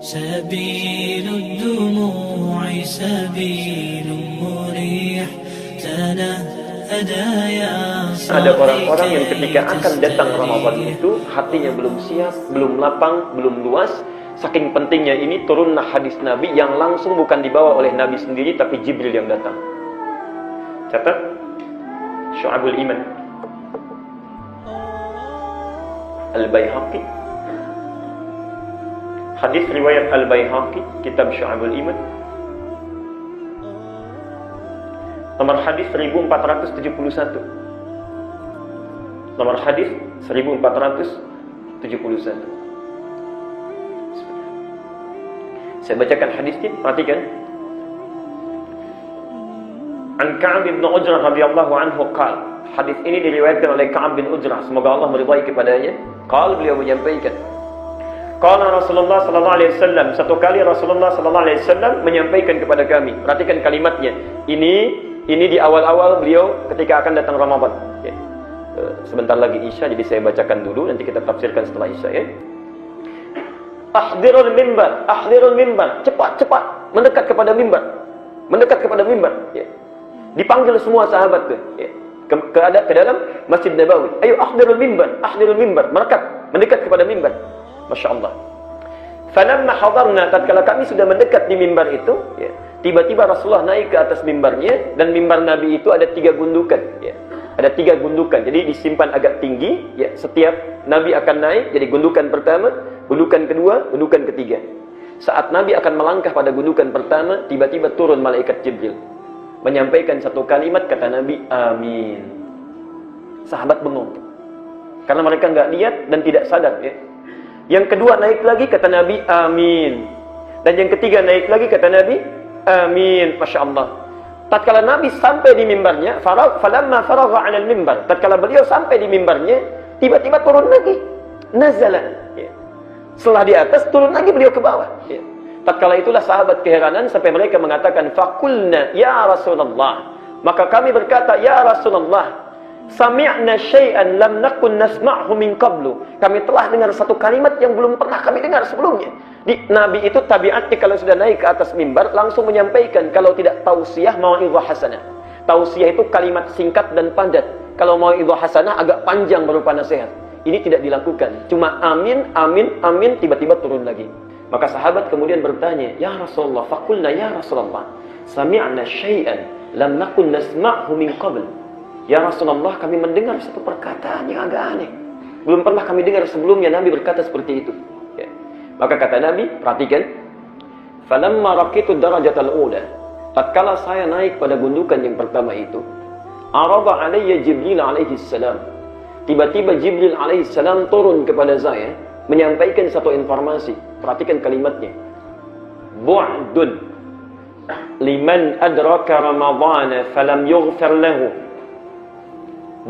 سبيل الدموع سبيل مريح تنهدى يا Ada orang-orang yang ketika akan datang Ramadan itu hatinya belum siap, belum lapang, belum luas. Saking pentingnya ini turunlah hadis Nabi yang langsung bukan dibawa oleh Nabi sendiri tapi Jibril yang datang. Catat Syu'abul Iman Al-Baihaqi, hadis riwayat Al-Baihaqi, kitab Syu'abul Iman, nomor hadis 1471. Nomor hadis 1471. Saya bacakan hadisnya, perhatikan. An Ka'ab bin Ujrah radhiyallahu anhu qala. Hadis ini diriwayatkan oleh Ka'ab bin Ujrah, semoga Allah meridai kepadanya. Qala, beliau menyampaikan, qala Rasulullah sallallahu alaihi wasallam, satu kali Rasulullah sallallahu alaihi wasallam menyampaikan kepada kami. Perhatikan kalimatnya. Ini di awal-awal beliau ketika akan datang Ramadan. Ya. Sebentar lagi Isya, jadi saya bacakan dulu, nanti kita tafsirkan setelah Isya, ya. Ahdirul mimbar, cepat, mendekat kepada mimbar. Ya. Dipanggil semua sahabat tuh, ya. Ke dalam Masjid Nabawi. Ayo ahdirul mimbar, mendekat kepada mimbar. Masya Allah. Falamma hadarna, tatkala kami sudah mendekat di mimbar itu, ya, tiba-tiba Rasulullah naik ke atas mimbarnya, dan mimbar Nabi itu ada 3 gundukan, ya. Ada 3 gundukan, jadi disimpan agak tinggi, ya. Setiap Nabi akan naik, jadi gundukan pertama, gundukan kedua, gundukan ketiga. Saat Nabi akan melangkah pada gundukan pertama, tiba-tiba turun malaikat Jibril, menyampaikan satu kalimat, kata Nabi, amin. Sahabat bengong, karena mereka nggak lihat dan tidak sadar, ya. Yang kedua naik lagi, kata Nabi, amin. Dan yang ketiga naik lagi, kata Nabi, amin. Masya Allah. Tatkala Nabi sampai di mimbarnya, falamma faragha 'alal mimbar, tatkala beliau sampai di mimbarnya, tiba-tiba turun lagi, nazala, ya. Setelah di atas, turun lagi beliau ke bawah, ya. Tatkala itulah sahabat keheranan sampai mereka mengatakan, faqulna ya Rasulullah, maka kami berkata, ya Rasulullah, sami'na syai'an lam nakun nasma'hu min qablu, kami telah dengar satu kalimat yang belum pernah kami dengar sebelumnya. Nabi itu tabiatnya kalau sudah naik ke atas mimbar langsung menyampaikan, kalau tidak tausiah, mau'izah hasanah. Tausiah itu kalimat singkat dan padat. Kalau mau'izah hasanah agak panjang berupa nasihat. Ini tidak dilakukan. Cuma amin, amin, amin, tiba-tiba turun lagi. Maka sahabat kemudian bertanya, ya Rasulullah, faqulna ya Rasulullah, sami'na syai'an lam nakun nasma'hu min qabl. Ya Rasulullah, kami mendengar satu perkataan yang agak aneh. Belum pernah kami dengar sebelumnya Nabi berkata seperti itu. Ya. Maka kata Nabi, perhatikan, falamma raqitu darajatal ula, tatkala saya naik pada gundukan yang pertama itu, arada alayya Jibril alaihi salam, tiba-tiba Jibril alaihi salam turun kepada saya, menyampaikan satu informasi. Perhatikan kalimatnya, bu'dun liman adraka ramadhana falam yughfar lahu.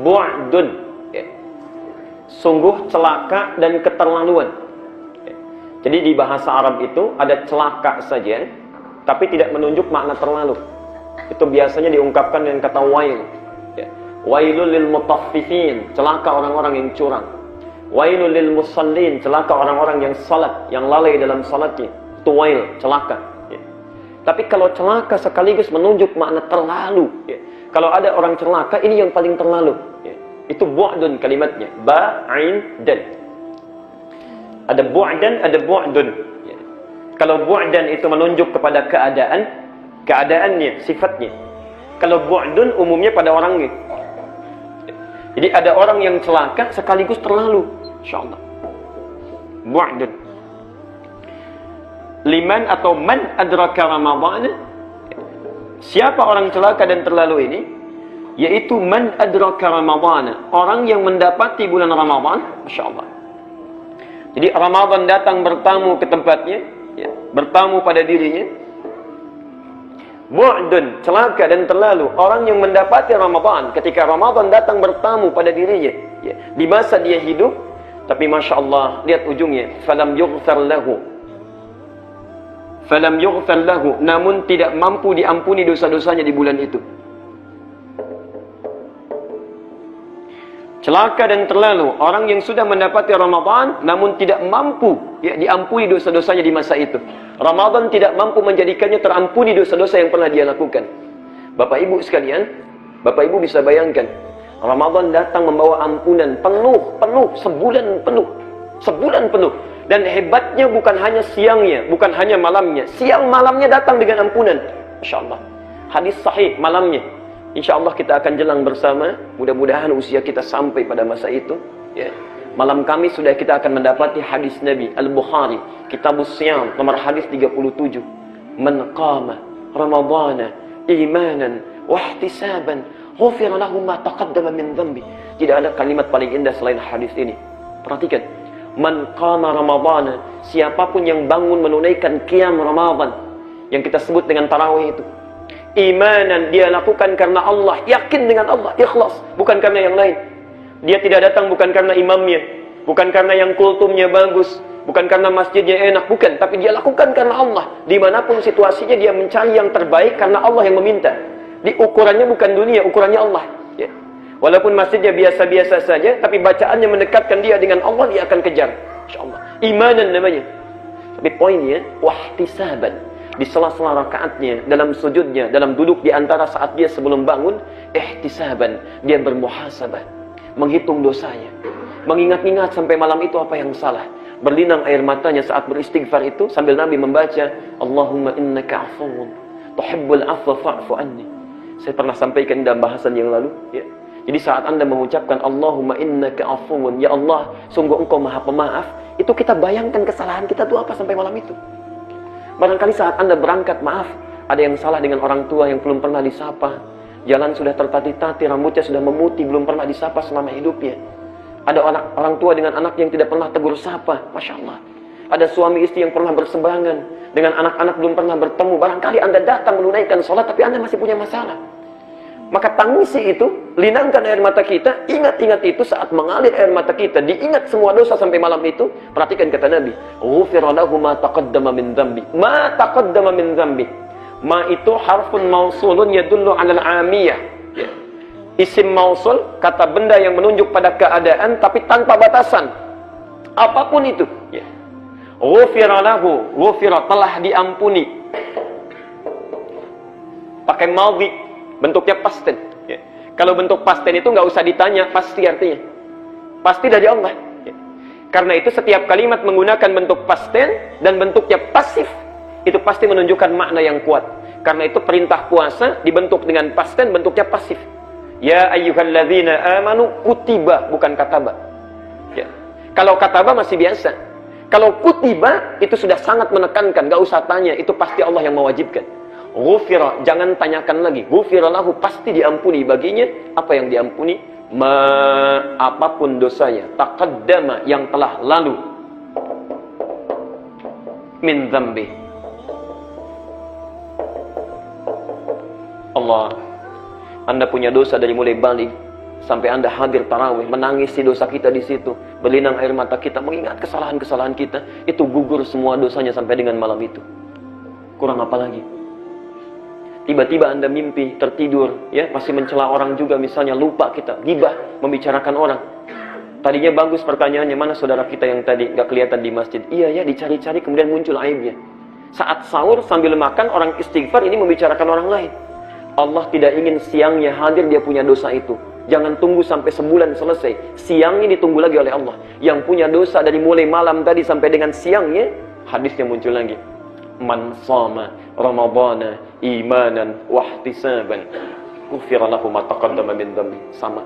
Bu'dun, ya. Sungguh celaka dan keterlaluan. Jadi di bahasa Arab itu ada celaka saja, tapi tidak menunjuk makna terlalu. Itu biasanya diungkapkan dengan kata wail, ya. Wailul lil mutaffifin, celaka orang-orang yang curang. Wailul lil musallin, celaka orang-orang yang salat, yang lalai dalam salatnya. Itu wail, celaka, ya. Tapi kalau celaka sekaligus menunjuk makna terlalu, ya. Kalau ada orang celaka, ini yang paling terlalu, ya. Itu bu'dun kalimatnya, ba'in dan. Ada bu'dan, ada bu'dun, ya. Kalau bu'dan itu menunjuk kepada keadaannya, sifatnya. Kalau bu'dun umumnya pada orangnya. Jadi ada orang yang celaka sekaligus terlalu, insyaallah. Bu'dun. Liman atau man adraka Ramadhan. Siapa orang celaka dan terlalu ini? Yaitu man adraka Ramadhan, orang yang mendapati bulan Ramadan, masyaallah. Jadi Ramadan datang bertamu ke tempatnya, ya, bertamu pada dirinya. Bu'dun, celaka dan terlalu, orang yang mendapati Ramadan ketika Ramadan datang bertamu pada dirinya, ya, di masa dia hidup, tapi masya Allah, lihat ujungnya, falam yughfar lahu, namun tidak mampu diampuni dosa-dosanya di bulan itu. Celaka dan terlalu orang yang sudah mendapati Ramadan namun tidak mampu diampuni dosa-dosanya di masa itu. Ramadan tidak mampu menjadikannya terampuni dosa-dosa yang pernah dia lakukan. Bapak Ibu sekalian, Bapak Ibu bisa bayangkan, Ramadan datang membawa ampunan penuh, sebulan penuh. Dan hebatnya bukan hanya siangnya, bukan hanya malamnya. Siang malamnya datang dengan ampunan. Masya Allah. Hadis sahih malamnya. Insya Allah kita akan jelang bersama. Mudah-mudahan usia kita sampai pada masa itu. Ya. Malam Kamis sudah kita akan mendapati hadis Nabi Al-Bukhari, Kitabus Siyam, nomor hadis 37. Man qama Ramadana imanan wahtisaban ghufira lahu ma taqaddama min dhanbi. Tidak ada kalimat paling indah selain hadis ini. Perhatikan. Man qama Ramadana, siapapun yang bangun menunaikan qiyam Ramadan yang kita sebut dengan tarawih itu. Imanan, dia lakukan karena Allah, yakin dengan Allah, ikhlas, bukan karena yang lain. Dia tidak datang bukan karena imamnya, bukan karena yang kultumnya bagus, bukan karena masjidnya enak, bukan. Tapi dia lakukan karena Allah. Dimanapun situasinya dia mencari yang terbaik karena Allah yang meminta. Di ukurannya bukan dunia, ukurannya Allah. Ya. Walaupun masjidnya biasa-biasa saja, tapi bacaannya mendekatkan dia dengan Allah, dia akan kejar. InsyaAllah. Imanan namanya. Tapi poinnya, wahtisaban. Di sela-sela rakaatnya, dalam sujudnya, dalam duduk di antara saat dia sebelum bangun, ihtisaban, dia bermuhasabah, menghitung dosanya, mengingat-ingat sampai malam itu apa yang salah, berlinang air matanya saat beristighfar itu sambil Nabi membaca Allahumma innaka afuwun tuhibbul afwa fa'fu anni. Saya pernah sampaikan dalam bahasan yang lalu, ya. Jadi saat Anda mengucapkan Allahumma innaka afuwun, ya Allah, sungguh Engkau Maha Pemaaf, itu kita bayangkan kesalahan kita itu apa sampai malam itu. Barangkali saat Anda berangkat, maaf, ada yang salah dengan orang tua yang belum pernah disapa. Jalan sudah tertati-tati, rambutnya sudah memutih, belum pernah disapa selama hidupnya. Ada orang tua dengan anak yang tidak pernah tegur sapa, Masya Allah. Ada suami istri yang pernah berseberangan, dengan anak-anak belum pernah bertemu. Barangkali Anda datang menunaikan sholat, tapi Anda masih punya masalah. Maka tangisi itu, linangkan air mata kita, ingat-ingat itu saat mengalir air mata kita, diingat semua dosa sampai malam itu. Perhatikan kata Nabi, ghufira lahu ma taqaddama min dhanbi. Ma taqaddama min dhanbi. Ma itu harfun mausulun yadullu 'alal 'amiyah. Ya. Isim mausul, kata benda yang menunjuk pada keadaan tapi tanpa batasan. Apapun itu, ya. Ghufira lahu, ghufira, telah diampuni. Pakai madhi, bentuknya pasten. Ya. Kalau bentuk pasten itu nggak usah ditanya, pasti artinya. Pasti dari Allah. Ya. Karena itu setiap kalimat menggunakan bentuk pasten dan bentuknya pasif, itu pasti menunjukkan makna yang kuat. Karena itu perintah puasa dibentuk dengan pasten, bentuknya pasif. Ya ayyuhalladzina amanu kutiba, bukan kataba. Ya. Kalau kataba masih biasa. Kalau kutiba itu sudah sangat menekankan, nggak usah tanya, itu pasti Allah yang mewajibkan. Ghufira, jangan tanyakan lagi. Ghufira lahu, pasti diampuni baginya. Apa yang diampuni? Apapun dosanya. Taqaddama, yang telah lalu. Min dzambi. Allah, Anda punya dosa dari mulai balik sampai Anda hadir tarawih, menangisi dosa kita di situ, berlinang air mata kita, mengingat kesalahan-kesalahan kita, itu gugur semua dosanya sampai dengan malam itu. Kurang apa lagi? Tiba-tiba Anda mimpi, tertidur, ya, masih mencela orang juga, misalnya lupa kita, ghibah, membicarakan orang. Tadinya bagus pertanyaannya, mana saudara kita yang tadi nggak kelihatan di masjid? Iya ya, dicari-cari kemudian muncul aibnya. Saat sahur sambil makan, orang istighfar ini membicarakan orang lain. Allah tidak ingin siangnya hadir dia punya dosa itu. Jangan tunggu sampai sebulan selesai. Siangnya ditunggu lagi oleh Allah. Yang punya dosa dari mulai malam tadi sampai dengan siangnya, hadisnya muncul lagi. Man shama Ramadana imanan wahtisaban ghufira lahu ma taqaddama min dhanbi. Sama.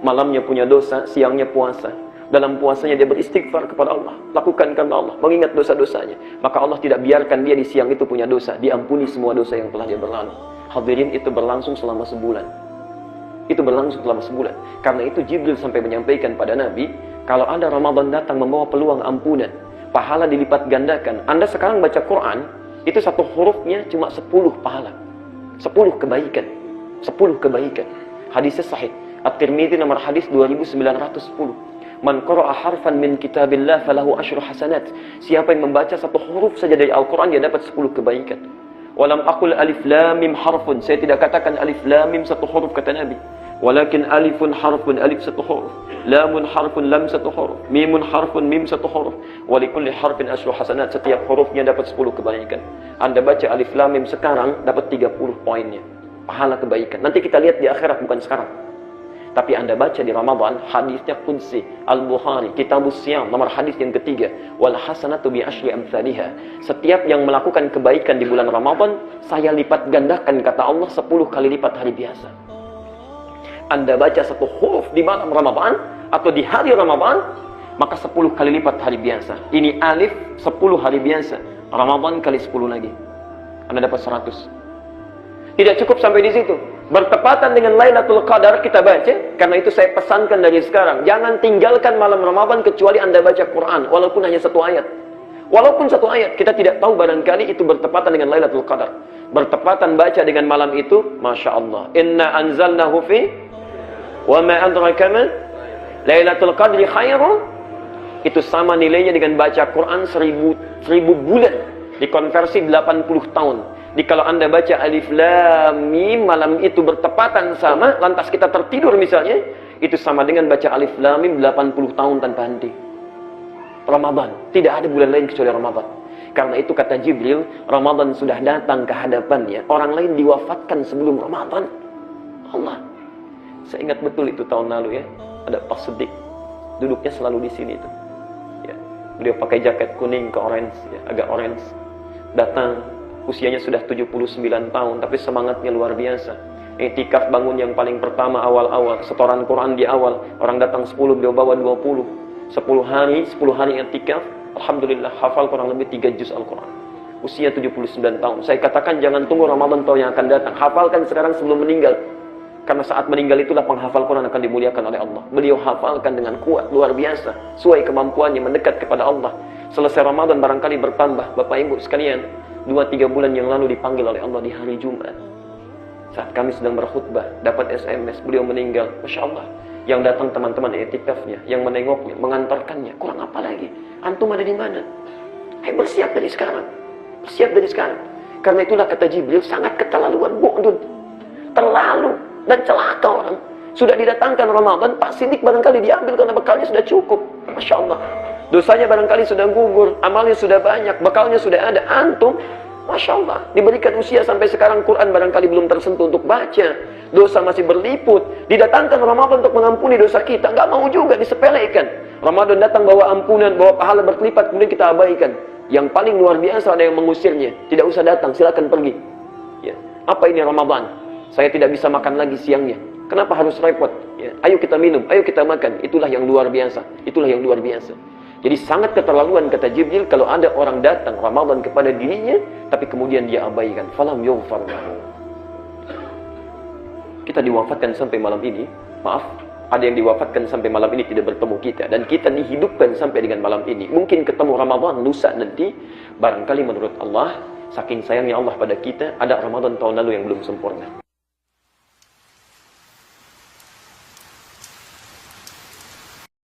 Malamnya punya dosa, siangnya puasa. Dalam puasanya dia beristighfar kepada Allah, lakukan karena Allah, mengingat dosa-dosanya. Maka Allah tidak biarkan dia di siang itu punya dosa, diampuni semua dosa yang telah dia berlalu. Hadirin, itu berlangsung selama sebulan. Itu berlangsung selama sebulan. Karena itu Jibril sampai menyampaikan pada Nabi, kalau ada Ramadan datang membawa peluang ampunan, pahala dilipat gandakan. Anda sekarang baca Quran, itu satu hurufnya cuma 10 pahala. 10 kebaikan. 10 kebaikan. Hadisnya sahih. At-Tirmidzi nomor hadis 2910. Man qara'a harfan min kitabillah falahu asyru hasanat. Siapa yang membaca satu huruf saja dari Al-Quran, dia dapat 10 kebaikan. Walam aqul alif lam mim harfun. Saya tidak katakan alif lam mim satu huruf, kata Nabi. Walakin alifun harfun, alif satu huruf. Lamun harfun, lam satu huruf. Mimun harfun, mim satu huruf. Walikulli harfin asyru hasanat. Setiap hurufnya dapat 10 kebaikan. Anda baca alif lam mim sekarang, dapat 30 poinnya. Pahala kebaikan. Nanti kita lihat di akhirat, bukan sekarang. Tapi Anda baca di Ramadan, hadisnya Qudsi, Al-Bukhari, Kitabus Siyam, nomor hadis yang ketiga. Wal hasanatu bi asyri amsalihha. Setiap yang melakukan kebaikan di bulan Ramadan, saya lipat gandakan, kata Allah, 10 kali lipat hari biasa. Anda baca satu huruf di malam Ramadan, atau di hari Ramadan, maka 10 kali lipat hari biasa. Ini alif, 10 hari biasa. Ramadan kali 10 lagi. Anda dapat 100. Tidak cukup sampai di situ. Bertepatan dengan Lailatul Qadar kita baca, karena itu saya pesankan dari sekarang, jangan tinggalkan malam Ramadan kecuali Anda baca Quran, walaupun hanya 1 ayat. Walaupun 1 ayat, kita tidak tahu barangkali itu bertepatan dengan Lailatul Qadar. Bertepatan baca dengan malam itu, Masya Allah. Inna anzalnahu fi, wa ma adraka ma Lailatul Qadri khairun. Itu sama nilainya dengan baca Quran 1000 bulan, dikonversi 80 tahun. Jadi kalau Anda baca alif lam mim malam itu bertepatan sama, lantas kita tertidur misalnya, itu sama dengan baca alif lam mim 80 tahun tanpa henti. Ramadan, tidak ada bulan lain kecuali Ramadan. Karena itu kata Jibril, Ramadan sudah datang ke hadapannya, orang lain diwafatkan sebelum Ramadan. Allah. Saya ingat betul itu tahun lalu ya, ada Pak Siddiq, duduknya selalu di sini tuh. Ya. Beliau pakai jaket kuning ke orange, ya, agak orange. Datang, usianya sudah 79 tahun, tapi semangatnya luar biasa. Iktikaf bangun yang paling pertama awal-awal, setoran Quran di awal, orang datang 10, beliau bawa 20. 10 hari iktikaf, alhamdulillah hafal kurang lebih 3 juz Al-Quran. Usia 79 tahun. Saya katakan jangan tunggu Ramadan tahun yang akan datang, hafalkan sekarang sebelum meninggal. Karena saat meninggal itulah penghafal Quran akan dimuliakan oleh Allah. Beliau hafalkan dengan kuat, luar biasa, sesuai kemampuannya, mendekat kepada Allah. Selesai Ramadan barangkali bertambah. Bapak Ibu sekalian, 2-3 bulan yang lalu dipanggil oleh Allah di hari Jumat. Saat kami sedang berkhutbah, dapat SMS, beliau meninggal. Masya Allah. Yang datang teman-teman etikafnya, yang menengoknya, mengantarkannya. Kurang apa lagi? Antum ada di mana? Ayo bersiap dari sekarang. Bersiap dari sekarang. Karena itulah kata Jibril, sangat keterlaluan, bu'dun. Terlalu. Dan celaka orang. Sudah didatangkan Ramadan, Pak Siddiq barangkali diambil karena bekalnya sudah cukup. Masya Allah. Dosanya barangkali sudah gugur, amalnya sudah banyak, bekalnya sudah ada. Antum, Masya Allah, diberikan usia sampai sekarang Quran barangkali belum tersentuh untuk baca. Dosa masih berliput. Didatangkan Ramadan untuk mengampuni dosa kita. Nggak mau juga disepelekan. Ramadan datang bawa ampunan, bawa pahala berlipat, kemudian kita abaikan. Yang paling luar biasa ada yang mengusirnya. Tidak usah datang, silakan pergi. Ya. Apa ini Ramadan? Saya tidak bisa makan lagi siangnya. Kenapa harus repot? Ya. Ayo kita minum, ayo kita makan. Itulah yang luar biasa. Itulah yang luar biasa. Jadi sangat keterlaluan kata Jibril kalau ada orang datang Ramadan kepada dirinya, tapi kemudian dia abaikan. Falam yughfar lahu. Kita diwafatkan sampai malam ini. Maaf, ada yang diwafatkan sampai malam ini tidak bertemu kita. Dan kita dihidupkan sampai dengan malam ini. Mungkin ketemu Ramadan lusa nanti. Barangkali menurut Allah, saking sayangnya Allah pada kita, ada Ramadan tahun lalu yang belum sempurna.